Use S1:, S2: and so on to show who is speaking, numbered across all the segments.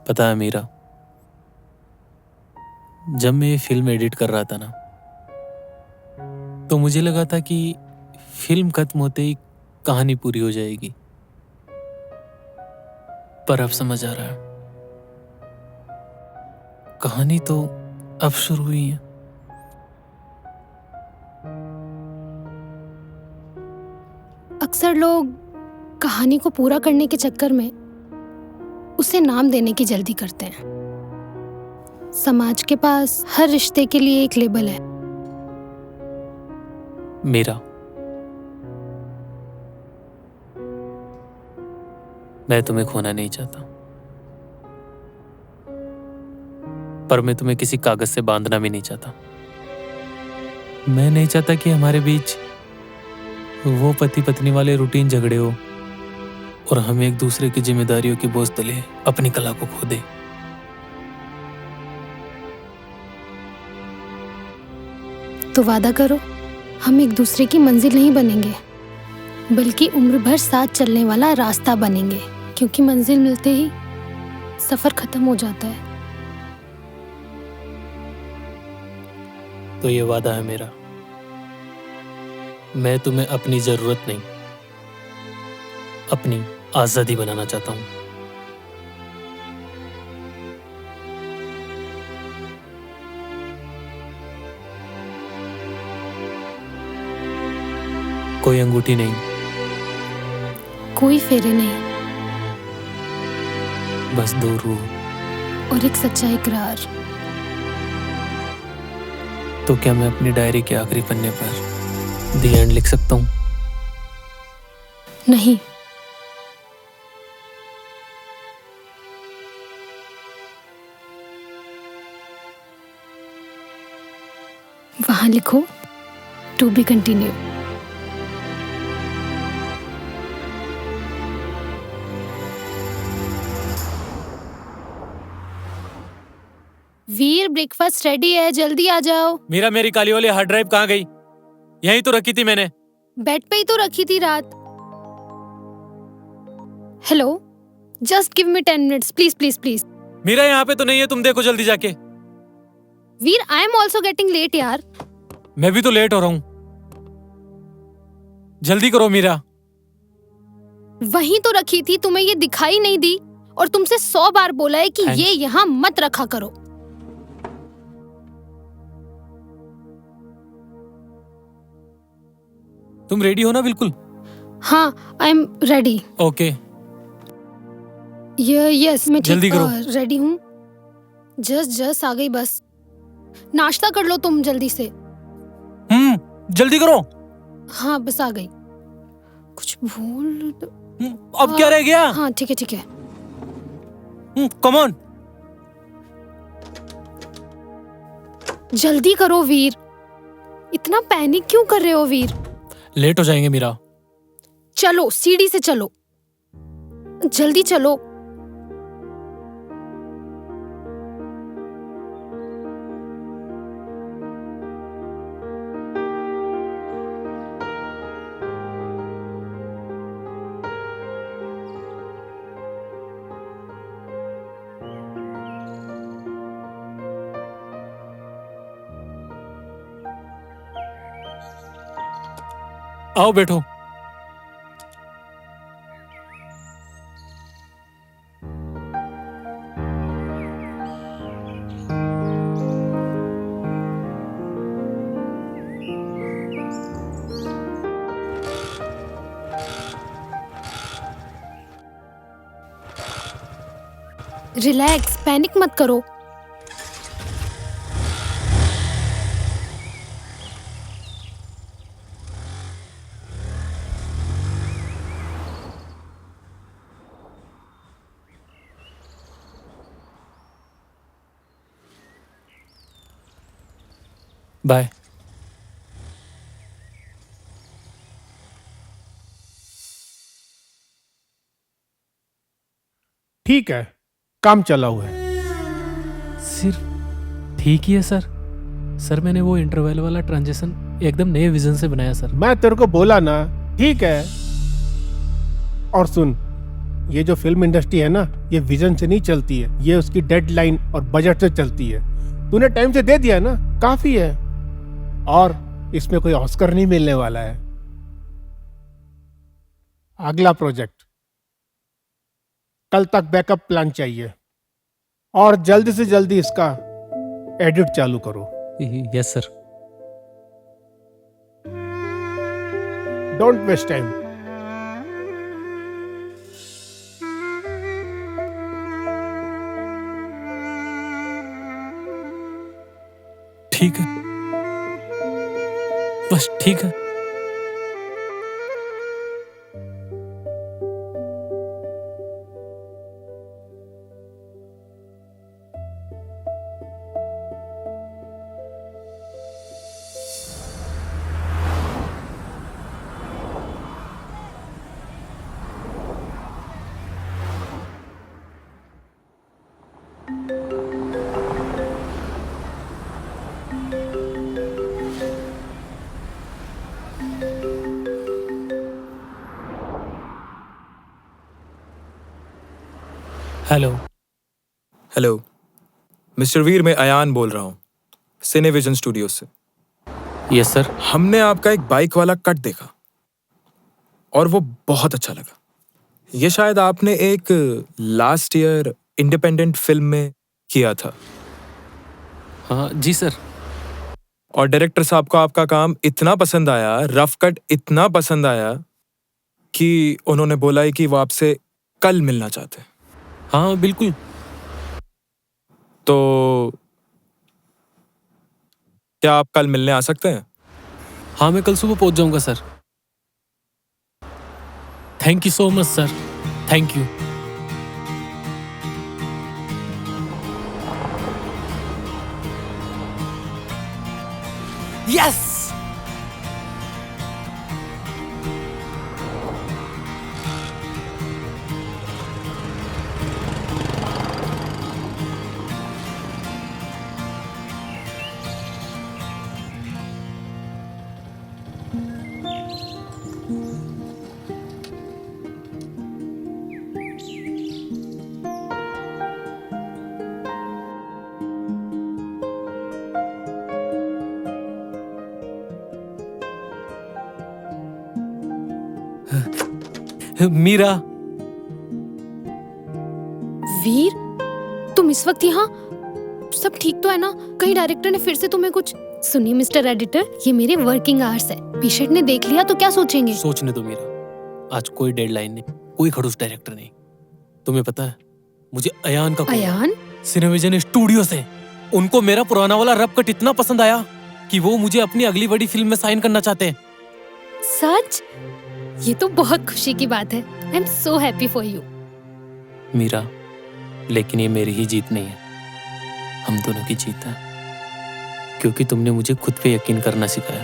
S1: पता है मीरा, जब मैं ये फिल्म एडिट कर रहा था ना, तो मुझे लगा था कि फिल्म खत्म होते ही कहानी पूरी हो जाएगी। पर अब समझ आ रहा है, कहानी तो अब शुरू हुई है।
S2: अक्सर लोग कहानी को पूरा करने के चक्कर में उसे नाम देने की जल्दी करते हैं। समाज के पास हर रिश्ते के लिए एक लेबल है।
S1: मीरा, मैं तुम्हें खोना नहीं चाहता, पर मैं तुम्हें किसी कागज से बांधना भी नहीं चाहता। मैं नहीं चाहता कि हमारे बीच वो पति पत्नी वाले रूटीन झगड़े हो और हम एक दूसरे की जिम्मेदारियों के बोझ तले अपनी कला को खो दे।
S2: तो वादा करो, हम एक दूसरे की मंजिल नहीं बनेंगे, बल्कि उम्र भर साथ चलने वाला रास्ता बनेंगे, क्योंकि मंजिल मिलते ही सफर खत्म हो जाता है।
S1: तो ये वादा है मेरा, मैं तुम्हें अपनी जरूरत नहीं, अपनी आजादी बनाना चाहता हूं। कोई अंगूठी नहीं,
S2: कोई फेरे नहीं,
S1: बस दो रूह।
S2: और एक सच्चा इकरार।
S1: तो क्या मैं अपनी डायरी के आखिरी पन्ने पर द एंड लिख सकता हूं?
S2: नहीं, वहां लिखो to be continue. Veer, breakfast ready है, जल्दी आ जाओ।
S1: मीरा, मेरी काली वाली हार्ड ड्राइव कहाँ गई? यहीं तो रखी थी मैंने।
S2: बेड पे ही तो रखी थी रात। Hello, just give me 10 minutes please please please.
S1: Meera, यहाँ पे तो नहीं है, तुम देखो जल्दी जाके।
S2: Veer, I am also getting late यार।
S1: मैं भी तो लेट हो रहा हूँ, जल्दी करो मीरा।
S2: वहीं तो रखी थी, तुम्हें ये दिखाई नहीं दी? और तुमसे 100 बार बोला है कि ये यहाँ मत रखा करो।
S1: तुम रेडी हो ना? बिल्कुल।
S2: हाँ, I am ready.
S1: Okay.
S2: Yes, मैं
S1: जल्दी करो।
S2: रेडी हूँ। जस्ट आ गई बस। नाश्ता कर लो तुम जल्दी से।
S1: जल्दी करो।
S2: हाँ, बस आ गई। कुछ भूल तो...
S1: अब क्या रह गया?
S2: हाँ, ठीक है ठीक है।
S1: कम ऑन,
S2: जल्दी करो वीर। इतना पैनिक क्यों कर रहे हो वीर?
S1: लेट हो जाएंगे मीरा।
S2: चलो, सीढ़ी से चलो, जल्दी चलो।
S1: आओ बैठो।
S2: रिलैक्स, पैनिक मत करो।
S1: बाय।
S3: ठीक है, काम चला हुआ है।
S1: सिर्फ ठीक ही है सर। सर, मैंने वो इंटरवल वाला ट्रांजिशन एकदम नए विजन से बनाया सर।
S3: मैं तेरे को बोला ना, ठीक है। और सुन, ये जो फिल्म इंडस्ट्री है ना, ये विजन से नहीं चलती है, ये उसकी डेडलाइन और बजट से चलती है। तूने टाइम से दे दिया ना, काफी है। और इसमें कोई ऑस्कर नहीं मिलने वाला है। अगला प्रोजेक्ट, कल तक बैकअप प्लान चाहिए और जल्दी से जल्दी इसका एडिट चालू करो।
S1: Yes sir.
S3: Don't waste time.
S1: ठीक है, बस ठीक है। हेलो।
S4: हेलो मिस्टर वीर, मैं अयान बोल रहा हूँ सिनेविजन स्टूडियो से।
S1: Yes sir.
S4: हमने आपका एक बाइक वाला कट देखा और वो बहुत अच्छा लगा। ये शायद आपने एक लास्ट ईयर इंडिपेंडेंट फिल्म में किया था।
S1: हाँ जी सर।
S4: और डायरेक्टर साहब को आपका काम इतना पसंद आया, रफ कट इतना पसंद आया कि उन्होंने बोला है कि वो आपसे कल मिलना चाहते हैं।
S1: हाँ बिल्कुल।
S4: तो क्या आप कल मिलने आ सकते हैं?
S1: हाँ मैं कल सुबह पहुंच जाऊंगा sir. Thank you so much sir, thank you. Yes. Meera.
S2: Veer, तुम इस वक्त यहाँ? सब ठीक तो है ना? कहीं डायरेक्टर ने फिर से तुम्हें कुछ? सुनिए मिस्टर एडिटर, ये मेरे वर्किंग आवर्स है। पेशेंट ने देख लिया तो क्या सोचेंगे?
S1: सोचने दो मीरा, आज कोई डेडलाइन नहीं, कोई खड़ूस डायरेक्टर नहीं। तुम्हें पता है, मुझे अयान का
S2: अयान?
S1: सिनेविजन स्टूडियो से उनको मेरा पुराना वाला रफ कट इतना पसंद आया कि वो मुझे अपनी अगली बड़ी फिल्म में साइन करना चाहते हैं।
S2: सच? ये तो बहुत खुशी की बात है। I am so happy for you.
S1: Meera, लेकिन ये मेरी ही जीत नहीं है, हम दोनों की जीत है, क्योंकि तुमने मुझे खुद पे यकीन करना सिखाया।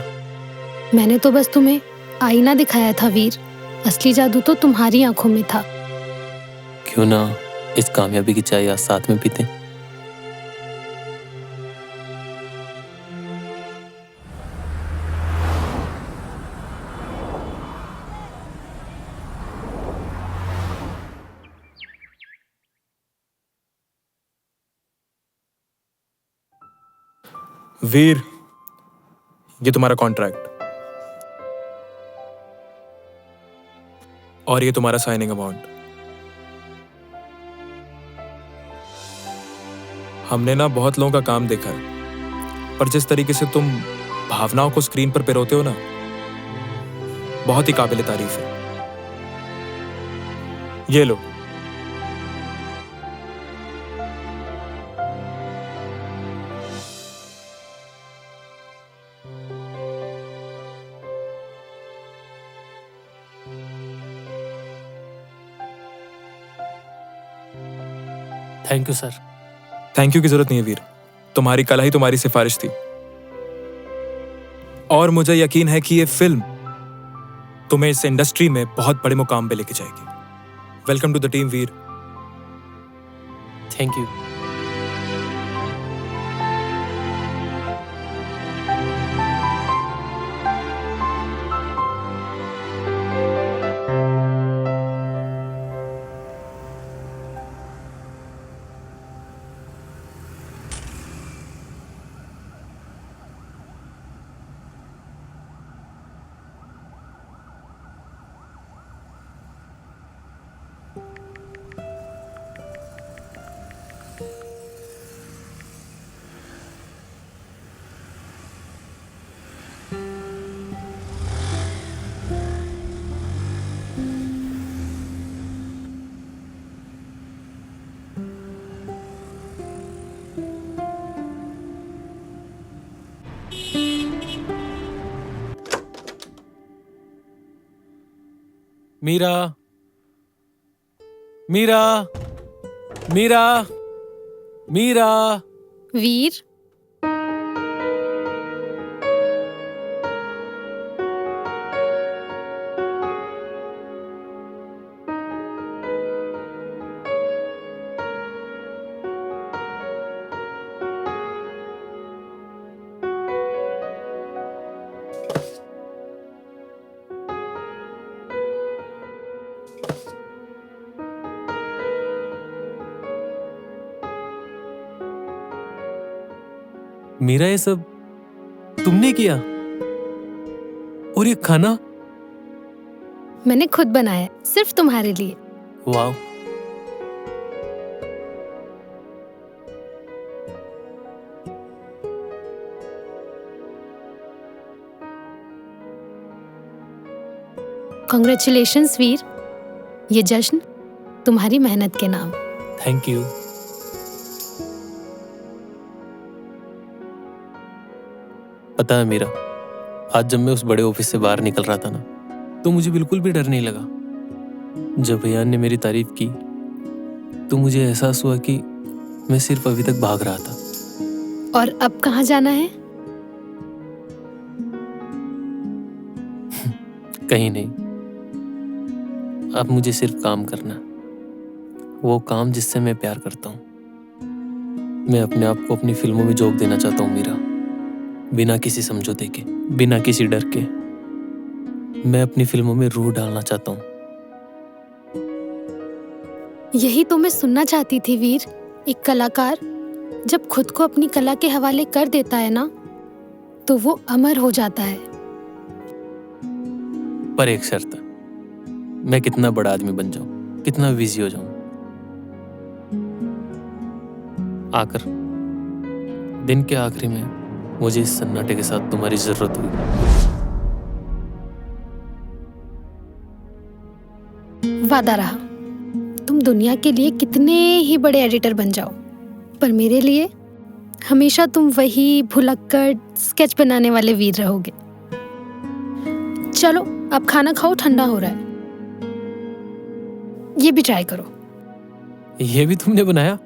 S2: मैंने तो बस तुम्हें आईना दिखाया था वीर, असली जादू तो तुम्हारी आंखों में था।
S1: क्यों ना इस कामयाबी की चाय आज साथ में पीते?
S4: वीर, ये तुम्हारा कॉन्ट्रैक्ट और ये तुम्हारा साइनिंग अमाउंट। हमने ना बहुत लोगों का काम देखा है, पर जिस तरीके से तुम भावनाओं को स्क्रीन पर पिरोते हो ना, बहुत ही काबिल तारीफ है। ये लो।
S1: Thank you sir.
S4: Thank you की जरूरत नहीं है वीर, तुम्हारी कला ही तुम्हारी सिफारिश थी और मुझे यकीन है कि ये फिल्म तुम्हें इस इंडस्ट्री में बहुत बड़े मुकाम पे लेके जाएगी। Welcome to the team Veer.
S1: Thank you. Meera, Meera, Meera, Meera.
S2: Veer,
S1: Meera, ये सब तुमने किया? और ये खाना?
S2: मैंने खुद बनाया है, सिर्फ तुम्हारे लिए।
S1: वाह।
S2: कॉन्ग्रेचुलेशंस वीर, ये जश्न तुम्हारी मेहनत के नाम।
S1: Thank you. पता है मीरा, आज जब मैं उस बड़े ऑफिस से बाहर निकल रहा था ना, तो मुझे बिल्कुल भी डर नहीं लगा। जब भैया ने मेरी तारीफ की तो मुझे एहसास हुआ कि मैं सिर्फ अभी तक भाग रहा था।
S2: और अब कहाँ जाना है?
S1: कहीं नहीं, अब मुझे सिर्फ काम करना है, वो काम जिससे मैं प्यार करता हूँ। मैं अपने आप को अपनी फिल्मों में झोंक देना चाहता हूँ मीरा, बिना किसी समझौते के, बिना किसी डर के। मैं अपनी फिल्मों में रूह डालना चाहता हूँ।
S2: यही तो मैं सुनना चाहती थी वीर। एक कलाकार जब खुद को अपनी कला के हवाले कर देता है ना, तो वो अमर हो जाता है।
S1: पर एक शर्त, मैं कितना बड़ा आदमी बन जाऊं, कितना बिजी हो जाऊं, आकर दिन के आखिरी में मुझे इस सन्नाटे के साथ तुम्हारी जरूरत हुई।
S2: वादा रहा, तुम दुनिया के लिए कितने ही बड़े एडिटर बन जाओ, पर मेरे लिए हमेशा तुम वही भुलक्कड़ स्केच बनाने वाले वीर रहोगे। चलो अब खाना खाओ, ठंडा हो रहा है। ये भी ट्राई करो।
S1: ये भी तुमने बनाया?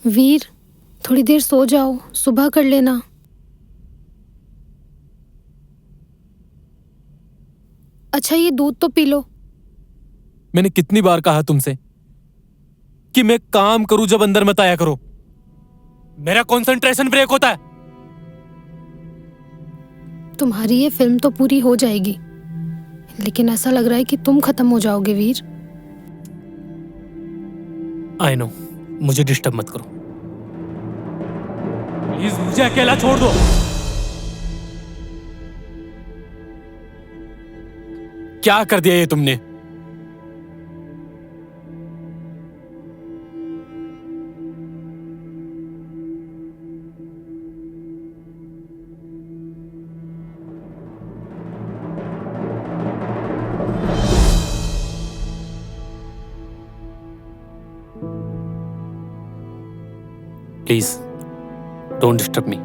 S2: वीर, थोड़ी देर सो जाओ, सुबह कर लेना। अच्छा, ये दूध तो पी लो।
S1: मैंने कितनी बार कहा तुमसे कि मैं काम करूं जब अंदर मत आया करो। मेरा कंसंट्रेशन ब्रेक होता है।
S2: तुम्हारी ये फिल्म तो पूरी हो जाएगी, लेकिन ऐसा लग रहा है कि तुम खत्म हो जाओगे वीर।
S1: आई नो, मुझे डिस्टर्ब मत करो प्लीज, मुझे अकेला छोड़ दो। क्या कर दिया ये तुमने? Please don't disturb me.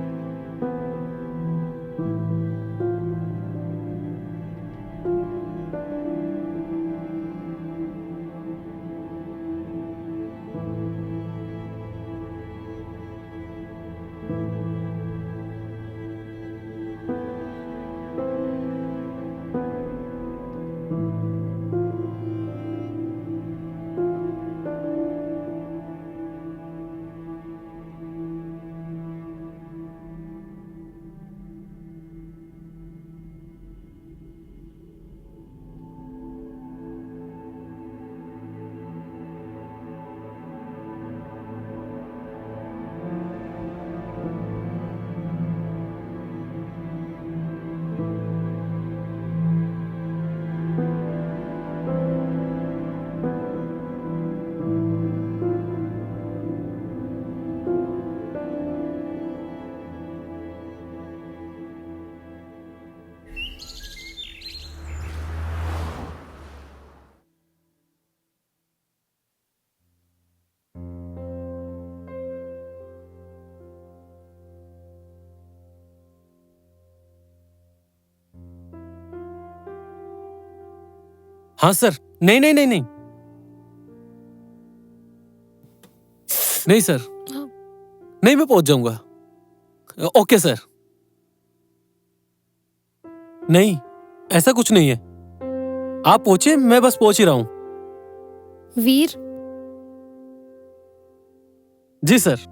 S1: हाँ सर। नहीं नहीं नहीं नहीं नहीं सर, नहीं मैं पहुंच जाऊंगा। Okay sir. नहीं, ऐसा कुछ नहीं है। आप पहुंचे, मैं बस पहुंच ही रहा हूं।
S2: वीर,
S1: जी सर।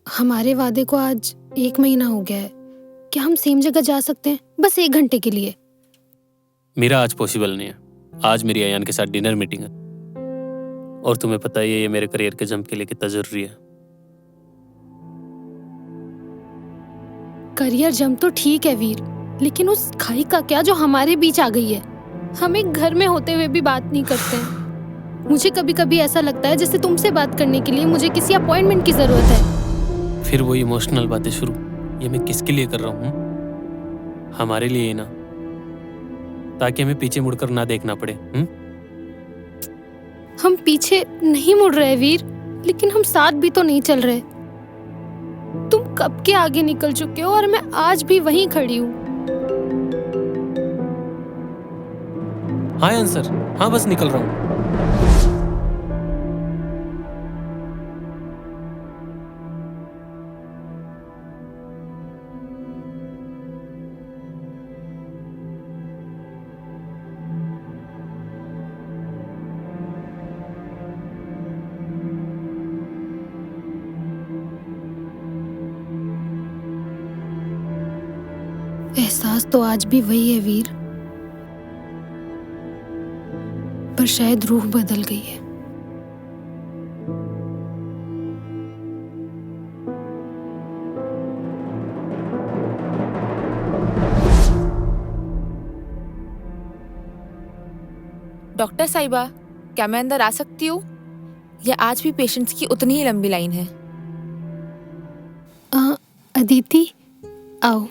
S2: हमारे वादे को आज 1 महीना हो गया है। क्या हम सेम जगह जा सकते हैं, बस 1 घंटे के लिए?
S1: मेरा आज पॉसिबल नहीं है। आज मेरी अयान के साथ डिनर मीटिंग है, और तुम्हें पता ही है ये मेरे करियर के जंप के लिए कितना जरूरी है।
S2: करियर जंप तो ठीक है वीर, लेकिन उस खाई का क्या जो हमारे बीच आ गई है? हम एक घर में होते हुए भी बात नहीं करते हैं। मुझे कभी कभी ऐसा लगता है जैसे तुमसे बात करने के लिए मुझे किसी अपॉइंटमेंट की जरूरत है।
S1: फिर वो इमोशनल बातें शुरू। ये मैं किसके लिए कर रहा हूँ? हमारे लिए ही ना, ताकि हमें पीछे मुड़कर ना देखना पड़े।
S2: हम पीछे नहीं मुड़ रहे वीर, लेकिन हम साथ भी तो नहीं चल रहे। तुम कब के आगे निकल चुके हो और मैं आज भी वहीं खड़ी हूँ।
S1: हाँ आंसर, हाँ बस निकल रहा हूँ।
S2: एहसास तो आज भी वही है वीर, पर शायद रूह बदल गई है।
S5: डॉक्टर साहिबा, क्या मैं अंदर आ सकती हूँ? या आज भी पेशेंट्स की उतनी ही लंबी लाइन है?
S2: अदिति, आओ।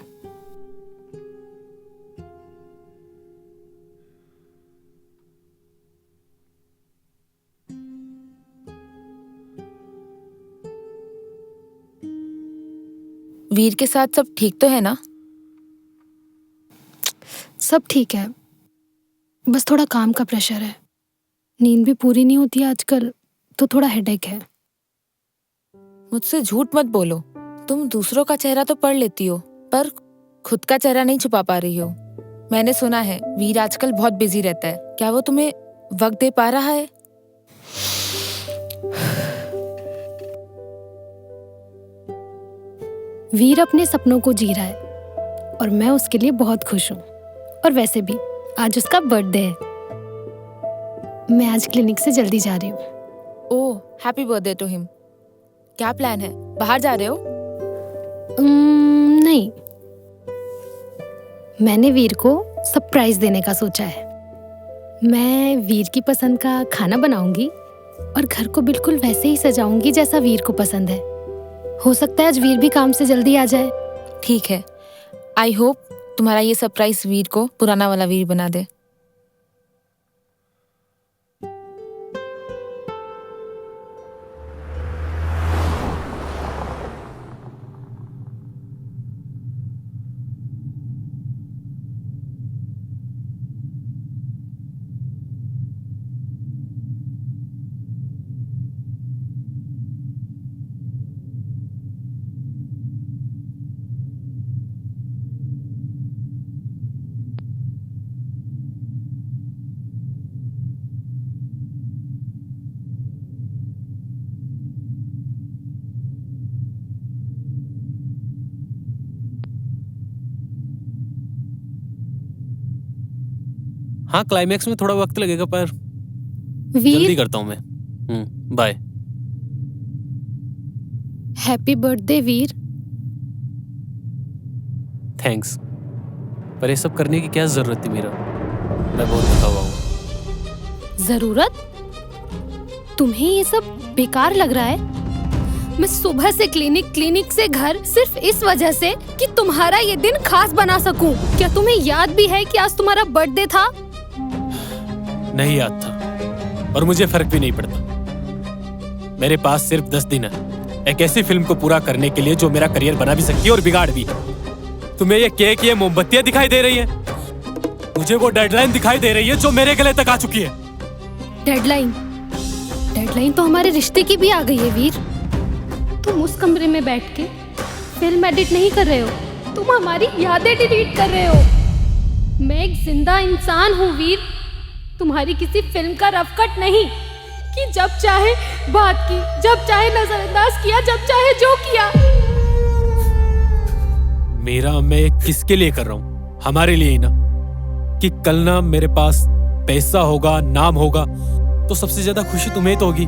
S5: वीर के साथ सब ठीक तो है ना?
S2: सब ठीक है, बस थोड़ा काम का प्रेशर है। नींद भी पूरी नहीं होती आजकल, तो थोड़ा हेडेक है।
S5: मुझसे झूठ मत बोलो। तुम दूसरों का चेहरा तो पढ़ लेती हो, पर खुद का चेहरा नहीं छुपा पा रही हो। मैंने सुना है वीर आजकल बहुत बिजी रहता है। क्या वो तुम्हें वक्त दे पा रहा है?
S2: वीर अपने सपनों को जी रहा है और मैं उसके लिए बहुत खुश हूँ। और वैसे भी आज उसका बर्थडे है। मैं आज क्लिनिक से जल्दी जा रही हूँ।
S5: ओह, हैप्पी बर्थडे टू हिम। क्या प्लान है? बाहर जा रहे हो?
S2: नहीं, मैंने वीर को सरप्राइज देने का सोचा है। मैं वीर की पसंद का खाना बनाऊंगी और घर को बिल्कुल वैसे ही सजाऊंगी जैसा वीर को पसंद है। हो सकता है आज वीर भी काम से जल्दी आ जाए।
S5: ठीक है। आई होप तुम्हारा ये सरप्राइज वीर को पुराना वाला वीर बना दे।
S1: हाँ, क्लाइमैक्स में थोड़ा वक्त लगेगा, पर
S2: वीर,
S1: जल्दी करता हूँ मैं। बाय।
S2: हैप्पी बर्थडे वीर।
S1: थैंक्स, पर ये सब करने की क्या जरूरत थी? मेरा मैं बहुत थका हुआ हूँ।
S2: जरूरत? तुम्हें ये सब बेकार लग रहा है? मैं सुबह से क्लिनिक से घर, सिर्फ इस वजह से कि तुम्हारा ये दिन खास बना सकूं। क्या तुम्हें याद भी है कि आज तुम्हारा बर्थडे था?
S1: नहीं याद था, और मुझे फर्क भी नहीं पड़ता। मेरे पास सिर्फ 10 दिन है एक ऐसी फिल्म को पूरा करने के लिए जो मेरा करियर बना भी सकती है और बिगाड़ भी। तुम्हें ये केक, ये मोमबत्तियां दिखाई दे रही हैं? मुझे वो डेडलाइन दिखाई दे रही है जो मेरे गले तक आ चुकी है।
S2: डेडलाइन? डेडलाइन तो हमारे रिश्ते की भी आ गई है वीर। तुम उस कमरे में बैठ के फिल्म एडिट नहीं कर रहे हो, तुम हमारी यादें डिलीट कर रहे हो। मैं एक जिंदा इंसान हूँ वीर, तुम्हारी किसी फिल्म का रफ कट नहीं कि जब चाहे बात की, जब चाहे नजरअंदाज किया, जब चाहे जो किया।
S1: मेरा मैं किसके लिए कर रहा हूँ? हमारे लिए ही ना, कि कल ना मेरे पास पैसा होगा, नाम होगा, तो सबसे ज्यादा खुशी तुम्हें तो होगी।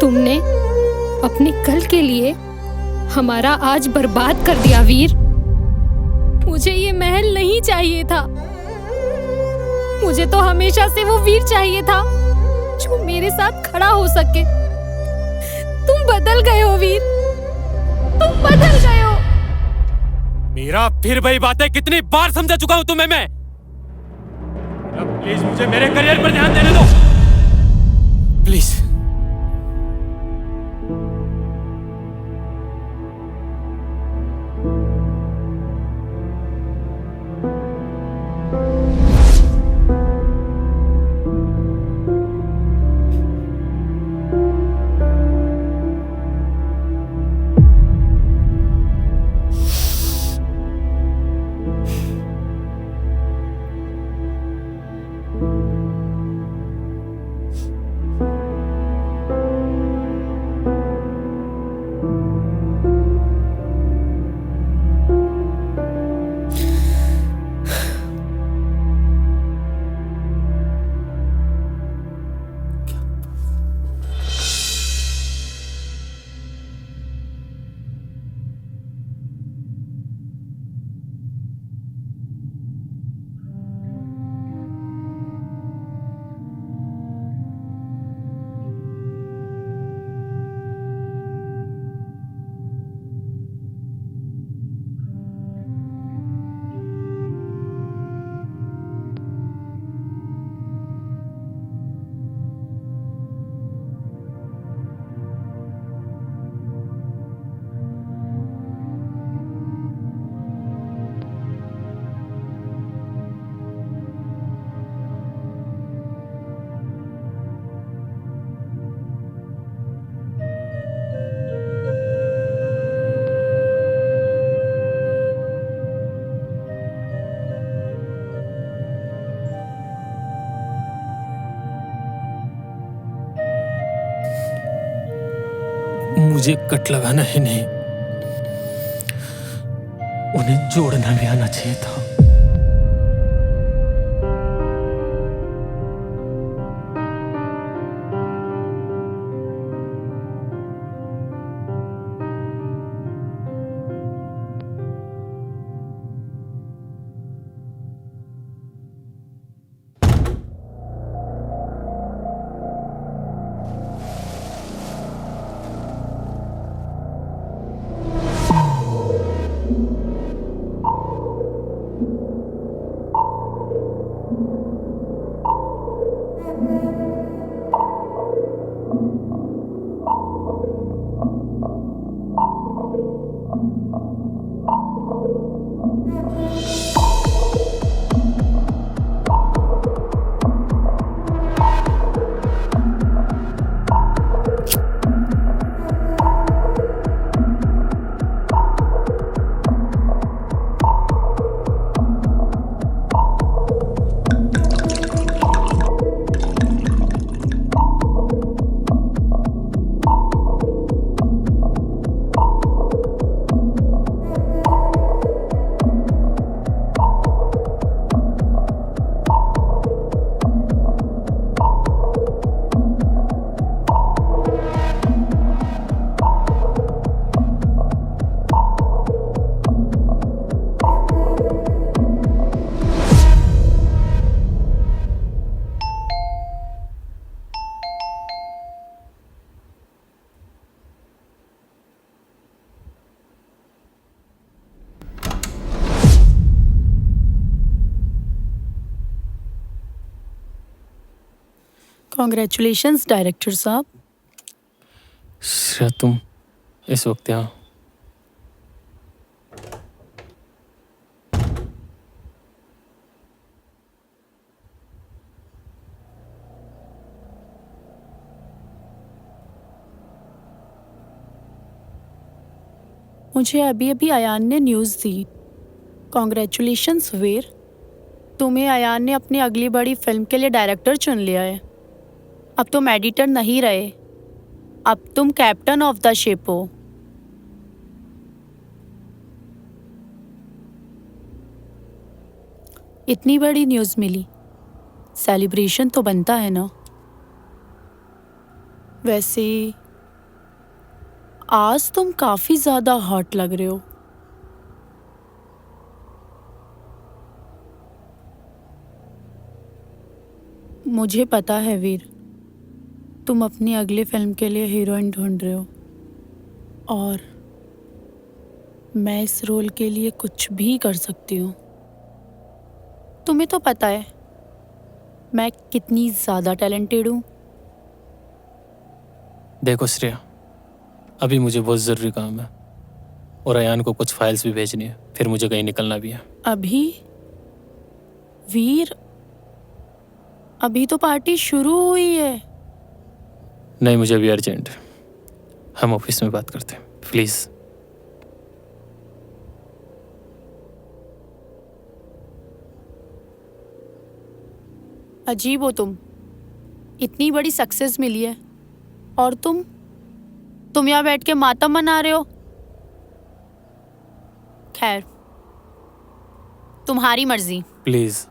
S2: तुमने अपने कल के लिए हमारा आज बर्बाद कर दिया वीर। मुझे ये महल नहीं चाहिए था, मुझे तो हमेशा से वो वीर चाहिए था जो मेरे साथ खड़ा हो सके। तुम बदल गए हो वीर, तुम बदल गए हो।
S1: मेरा फिर वही बात है, कितनी बार समझा चुका हूं तुम्हें मैं। अब प्लीज मुझे मेरे करियर पर ध्यान देने दो, प्लीज। मुझे कट लगाना ही नहीं, उन्हें जोड़ना भी आना चाहिए था।
S6: कॉन्ग्रेचुलेशंस डायरेक्टर साहब।
S1: श्रेया, तुम इस वक्त यहाँ?
S6: मुझे अभी अभी अयान ने न्यूज़ दी। कॉन्ग्रेचुलेशंस वीर, तुम्हें अयान ने अपनी अगली बड़ी फिल्म के लिए डायरेक्टर चुन लिया है। अब तुम एडिटर नहीं रहे, अब तुम कैप्टन ऑफ द शिप हो। इतनी बड़ी न्यूज़ मिली, सेलिब्रेशन तो बनता है ना। वैसे आज तुम काफी ज्यादा हॉट लग रहे हो। मुझे पता है वीर, तुम अपनी अगली फिल्म के लिए हीरोइन ढूंढ रहे हो और मैं इस रोल के लिए कुछ भी कर सकती हूँ। तुम्हें तो पता है मैं कितनी ज्यादा टैलेंटेड हूँ।
S1: देखो श्रेया, अभी मुझे बहुत ज़रूरी काम है और अयान को कुछ फाइल्स भी भेजनी है, फिर मुझे कहीं निकलना भी है।
S6: अभी वीर, अभी तो पार्टी शुरू हुई है।
S1: नहीं, मुझे अभी अर्जेंट है। हम ऑफिस में बात करते हैं, प्लीज़।
S6: अजीब हो तुम, इतनी बड़ी सक्सेस मिली है और तुम यहाँ बैठ के मातम मना रहे हो। खैर, तुम्हारी मर्जी।
S1: प्लीज़।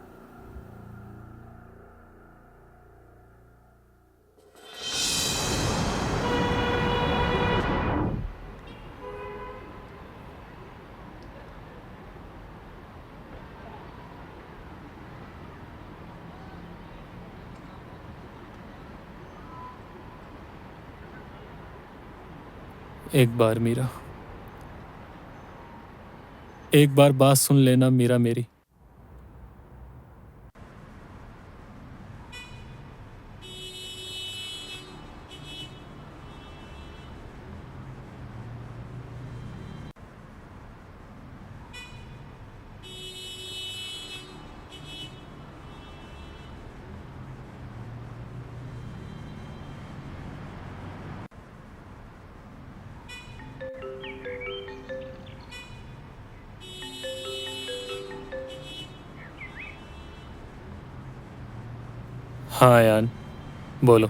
S1: एक बार मीरा, एक बार बात सुन लेना मीरा मेरी। हाँ यान, बोलो।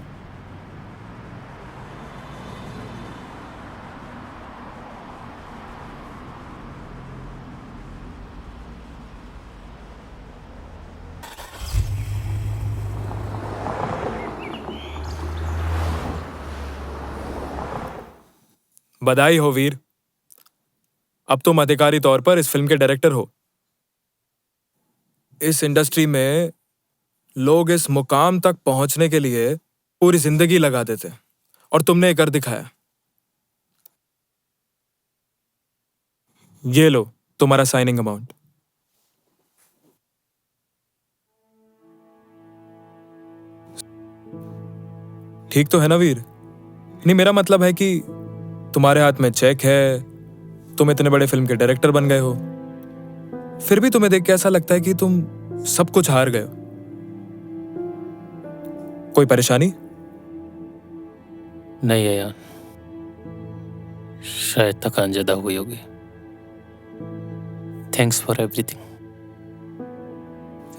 S4: बधाई हो वीर, अब तुम अधिकारी तौर पर इस फिल्म के डायरेक्टर हो। इस इंडस्ट्री में लोग इस मुकाम तक पहुंचने के लिए पूरी जिंदगी लगा देते और तुमने ये कर दिखाया। ये लो तुम्हारा साइनिंग अमाउंट। ठीक तो है ना वीर? नहीं, मेरा मतलब है कि तुम्हारे हाथ में चेक है, तुम इतने बड़े फिल्म के डायरेक्टर बन गए हो, फिर भी तुम्हें देख के ऐसा लगता है कि तुम सब कुछ हार गए हो। कोई परेशानी?
S1: नहीं है यार, शायद थकान ज्यादा हुई होगी। Thanks for everything.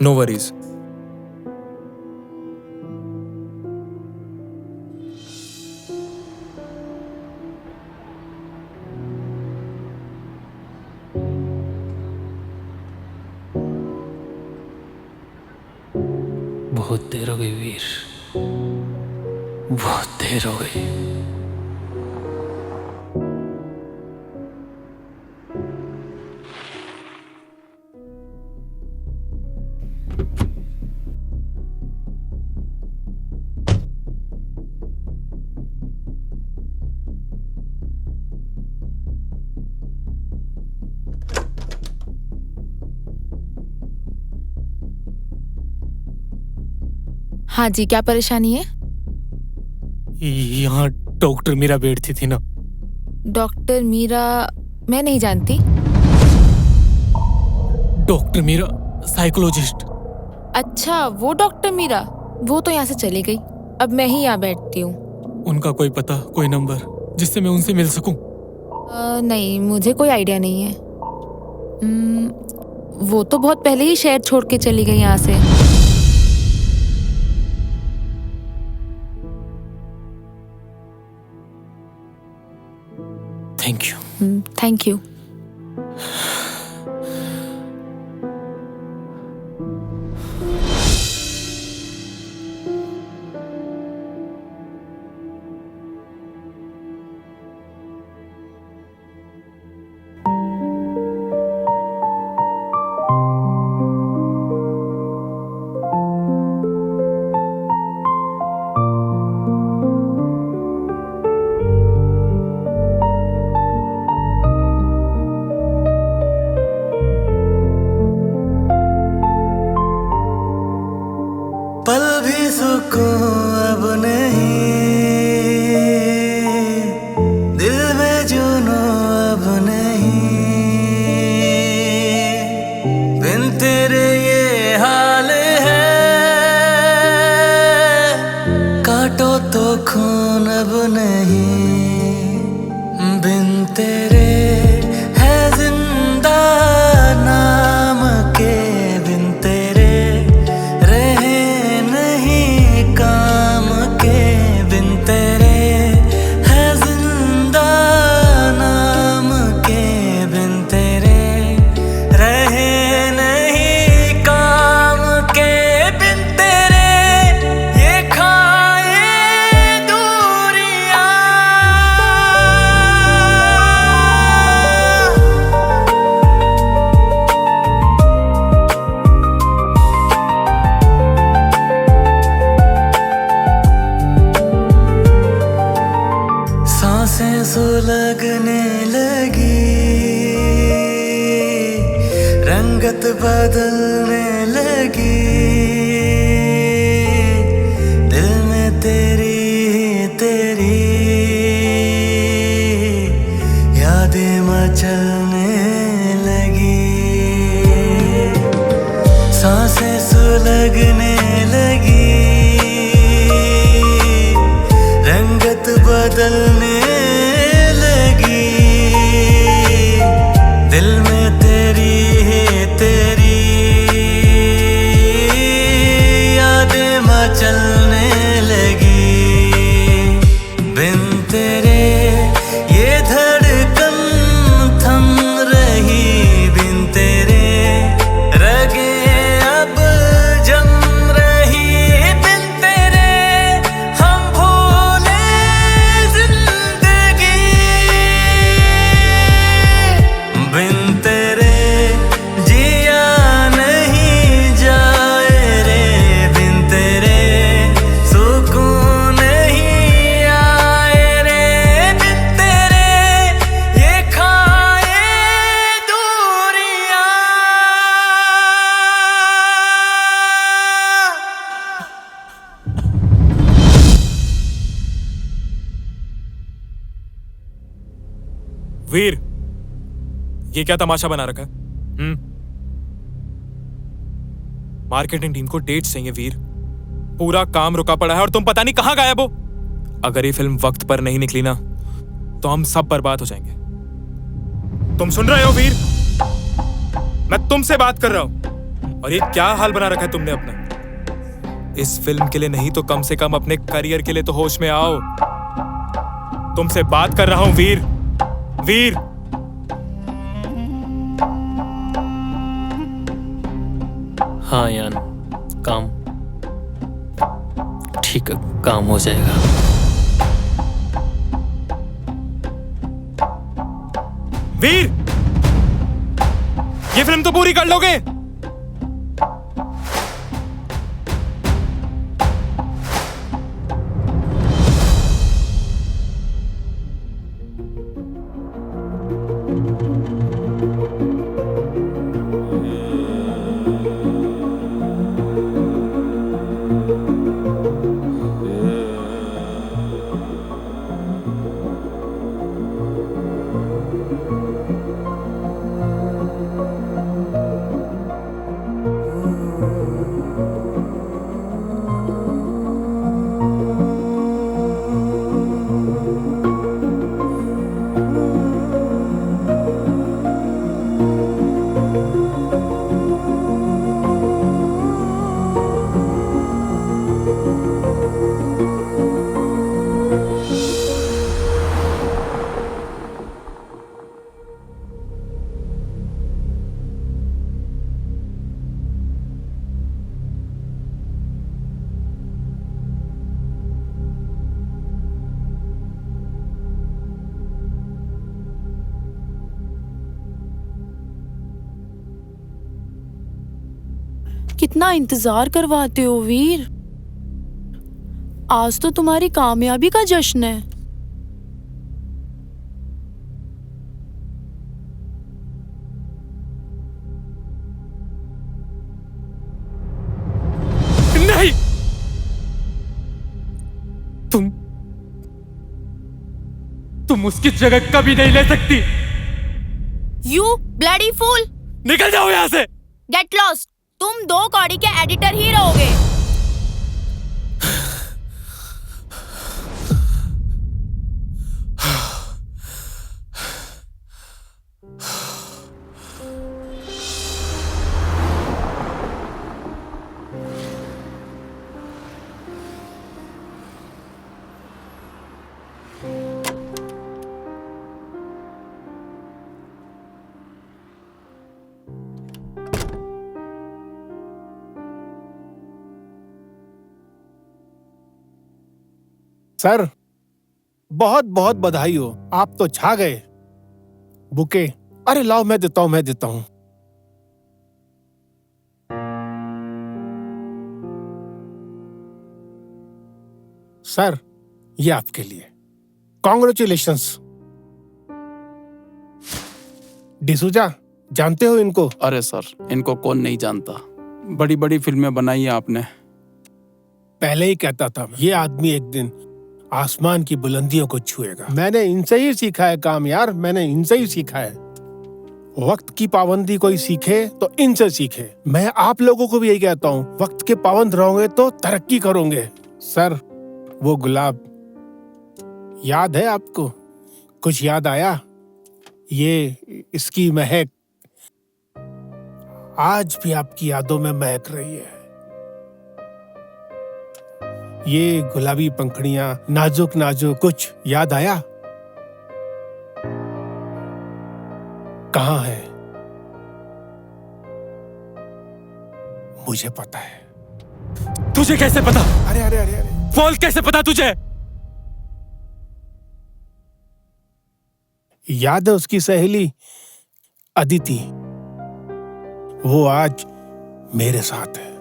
S4: No worries.
S1: बहुत देर हो गई वीर, बहुत देर हो गई।
S5: हाँ जी, क्या परेशानी है?
S1: यहाँ डॉक्टर मीरा बैठती थी ना।
S5: डॉक्टर मीरा? मैं नहीं जानती।
S1: Doctor Meera psychologist.
S5: अच्छा, वो डॉक्टर मीरा, वो तो यहाँ से चली गई। अब मैं ही यहाँ बैठती हूँ।
S1: उनका कोई पता, कोई नंबर जिससे मैं उनसे मिल सकूं?
S5: नहीं, मुझे कोई आइडिया नहीं है। वो तो बहुत पहले ही शहर छोड़ के चली गई यहाँ से।
S1: Thank you.
S5: Thank you.
S7: पल भी सुकून अब नहीं, दिल में जुनून अब नहीं, बिन तेरे ये हाल है, काटो तो खून अब नहीं, बिन तेरे है जिंदा नाम के, बिन तेरे रहे नहीं काम के, बिन तेरे है जिंदा नाम के, बिन तेरे रहे नहीं काम के, बिन तेरे ये खाए दूरियां। सांसें सुलगने लगी, रंगत बदलने लगी, दिल में तेरी तेरी यादें मचलने लगी, सांसें सुलगने लगी, रंगत बदलने लगी, दिल में तेरी तेरी यादें मचलने लगी, बिन तेरे ये धड़कन थम रही, बिन तेरे रगे अब जम रही, बिन तेरे हम भूले जिंदगी, बिन तेरे जिया नहीं जाए रे, बिन तेरे सुकून नहीं आए रे, बिन तेरे ये खाए दूरियां।
S4: वीर, ये क्या तमाशा बना रखा है? मार्केटिंग टीम को डेट्स चाहिए वीर, पूरा काम रुका पड़ा है और तुम पता नहीं कहां गायब हो। अगर ये फिल्म वक्त पर नहीं निकली ना तो हम सब बर्बाद हो जाएंगे। तुम सुन रहे हो वीर? मैं तुमसे बात कर रहा हूं। और ये क्या हाल बना रखा है तुमने अपना? इस फिल्म के लिए नहीं तो कम से कम अपने करियर के लिए तो होश में आओ। तुमसे बात कर रहा हूं वीर। वीर,
S1: हाँ यान, काम ठीक है, काम हो जाएगा।
S4: वीर, ये फिल्म तो पूरी कर लोगे?
S6: कितना इंतजार करवाते हो वीर। आज तो तुम्हारी कामयाबी का जश्न है।
S1: नहीं, तुम उसकी जगह कभी नहीं ले सकती।
S6: यू ब्लडी फूल,
S1: निकल जाओ यहाँ से।
S6: Get lost. तुम 2 कौड़ी के एडिटर ही रहोगे।
S3: सर, बहुत बहुत बधाई हो, आप तो छा गए। बुके, अरे लाओ, मैं देता हूं। सर, ये आपके लिए। कॉन्ग्रेचुलेशंस। डिसूजा, जानते हो इनको?
S8: अरे सर, इनको कौन नहीं जानता, बड़ी बड़ी फिल्में बनाई हैं आपने।
S3: पहले ही कहता था ये आदमी एक दिन आसमान की बुलंदियों को छुएगा। मैंने इनसे ही सीखा है काम यार, मैंने इनसे ही सीखा है। वक्त की पाबंदी कोई सीखे तो इनसे सीखे। मैं आप लोगों को भी यही कहता हूँ, वक्त के पाबंद रहोगे तो तरक्की करोगे। सर, वो गुलाब याद है आपको? कुछ याद आया? ये इसकी महक आज भी आपकी यादों में महक रही है। ये गुलाबी पंखुड़ियां, नाजुक नाजुक, कुछ याद आया? कहाँ है? मुझे पता है।
S1: तुझे कैसे पता?
S3: अरे अरे अरे अरे,
S1: बोल, कैसे पता तुझे?
S3: याद है उसकी सहेली अदिति? वो आज मेरे साथ है।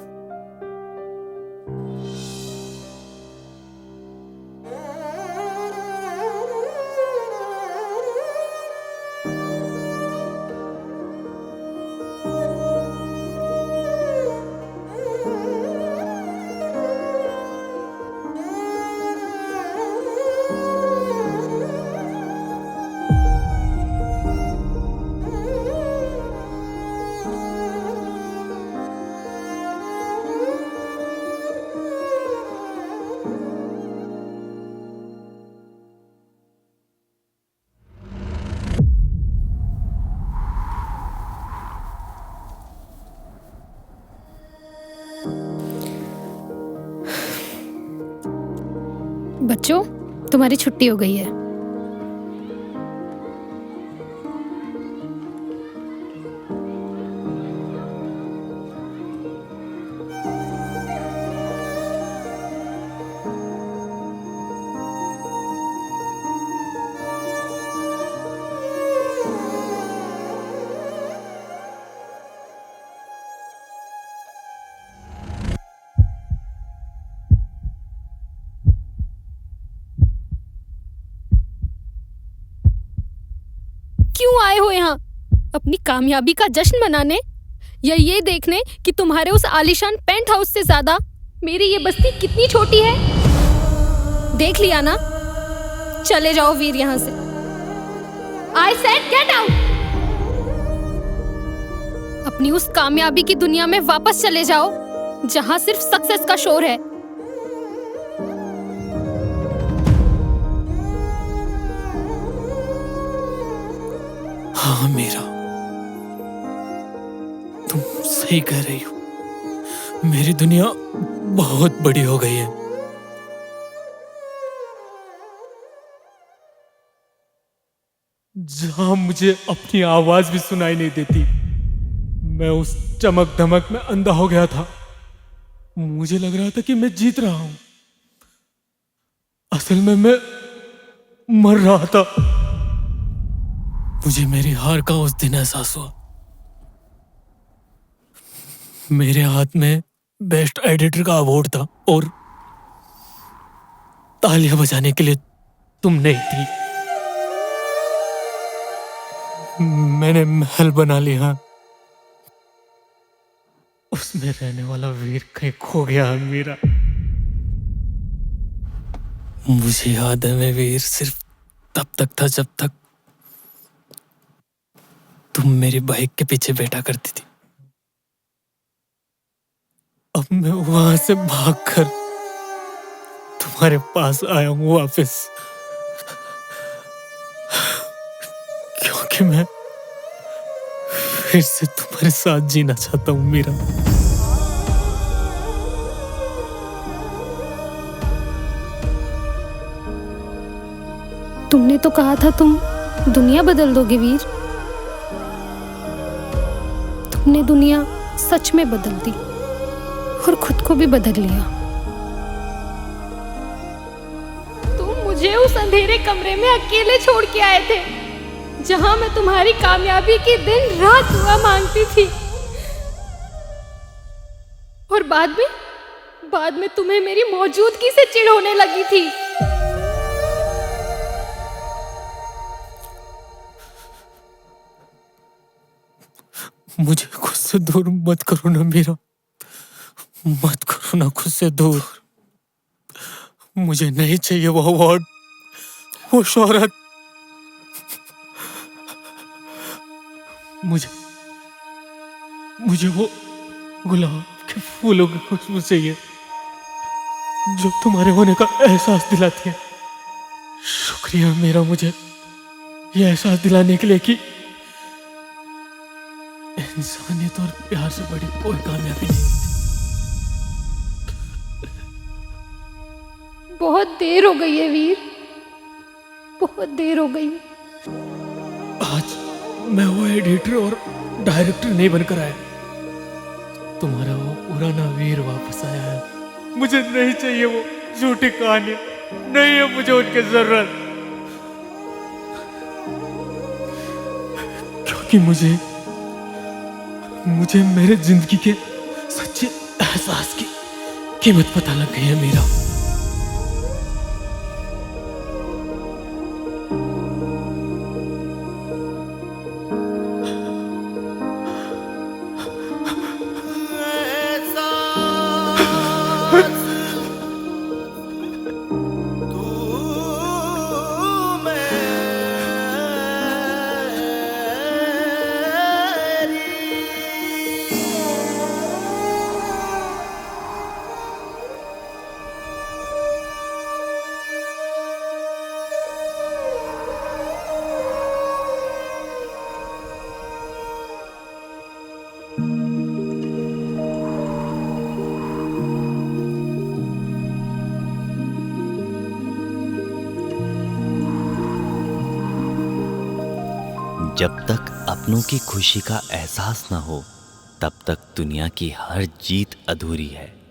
S2: बच्चों, तुम्हारी छुट्टी हो गई है। क्यों आए हो यहाँ? अपनी कामयाबी का जश्न मनाने या ये देखने कि तुम्हारे उस आलीशान पेंट हाउस से ज्यादा मेरी ये बस्ती कितनी छोटी है? देख लिया ना? चले जाओ वीर यहाँ से। I said get out. अपनी उस कामयाबी की दुनिया में वापस चले जाओ जहाँ सिर्फ सक्सेस का शोर है।
S1: हाँ मीरा, तुम सही कह रही हो। मेरी दुनिया बहुत बड़ी हो गई है। जहां मुझे अपनी आवाज भी सुनाई नहीं देती, मैं उस चमक धमक में अंधा हो गया था। मुझे लग रहा था कि मैं जीत रहा हूं, असल में मैं मर रहा था। मुझे मेरी हार का उस दिन एहसास हुआ। मेरे हाथ में बेस्ट एडिटर का अवार्ड था और तालियां बजाने के लिए तुम नहीं थी। मैंने महल बना लिया, उसमें रहने वाला वीर कहीं खो गया मेरा। मुझे याद है मैं वीर सिर्फ तब तक था जब तक तुम मेरी बाइक के पीछे बैठा करती थी। अब मैं वहां से भागकर तुम्हारे पास आया हूं वापस, क्योंकि मैं फिर से तुम्हारे साथ जीना चाहता हूं मीरा।
S2: तुमने तो कहा था तुम दुनिया बदल दोगे वीर। तुमने दुनिया सच में बदल दी और खुद को भी बदल लिया।
S9: तुम मुझे उस अंधेरे कमरे में अकेले छोड़ के आए थे, जहां मैं तुम्हारी कामयाबी की दिन रात दुआ मांगती थी। और बाद में तुम्हें मेरी मौजूदगी से चिढ़ होने लगी थी।
S1: मुझे खुद से दूर मत करो ना मीरा, मत करो ना खुद से दूर। मुझे नहीं चाहिए वो अवार्ड, वो शोहरत। मुझे वो गुलाब के फूलों की खुशबू चाहिए जो तुम्हारे होने का एहसास दिलाती है। शुक्रिया मेरा मुझे ये एहसास दिलाने के लिए कि इंसानियत और प्यार से बड़ी कोई कामयाबी नहीं होती।
S9: बहुत देर हो गई है वीर, बहुत देर हो गई।
S1: आज मैं वो एडिटर और डायरेक्टर नहीं बनकर आया, तुम्हारा वो पुराना वीर वापस आया है। मुझे नहीं चाहिए वो झूठी कहानियां, नहीं है मुझे उनकी जरूरत, क्योंकि मुझे मेरे जिंदगी के सच्चे एहसास की कीमत पता लग गई है मेरा।
S10: जब तक अपनों की खुशी का एहसास न हो, तब तक दुनिया की हर जीत अधूरी है।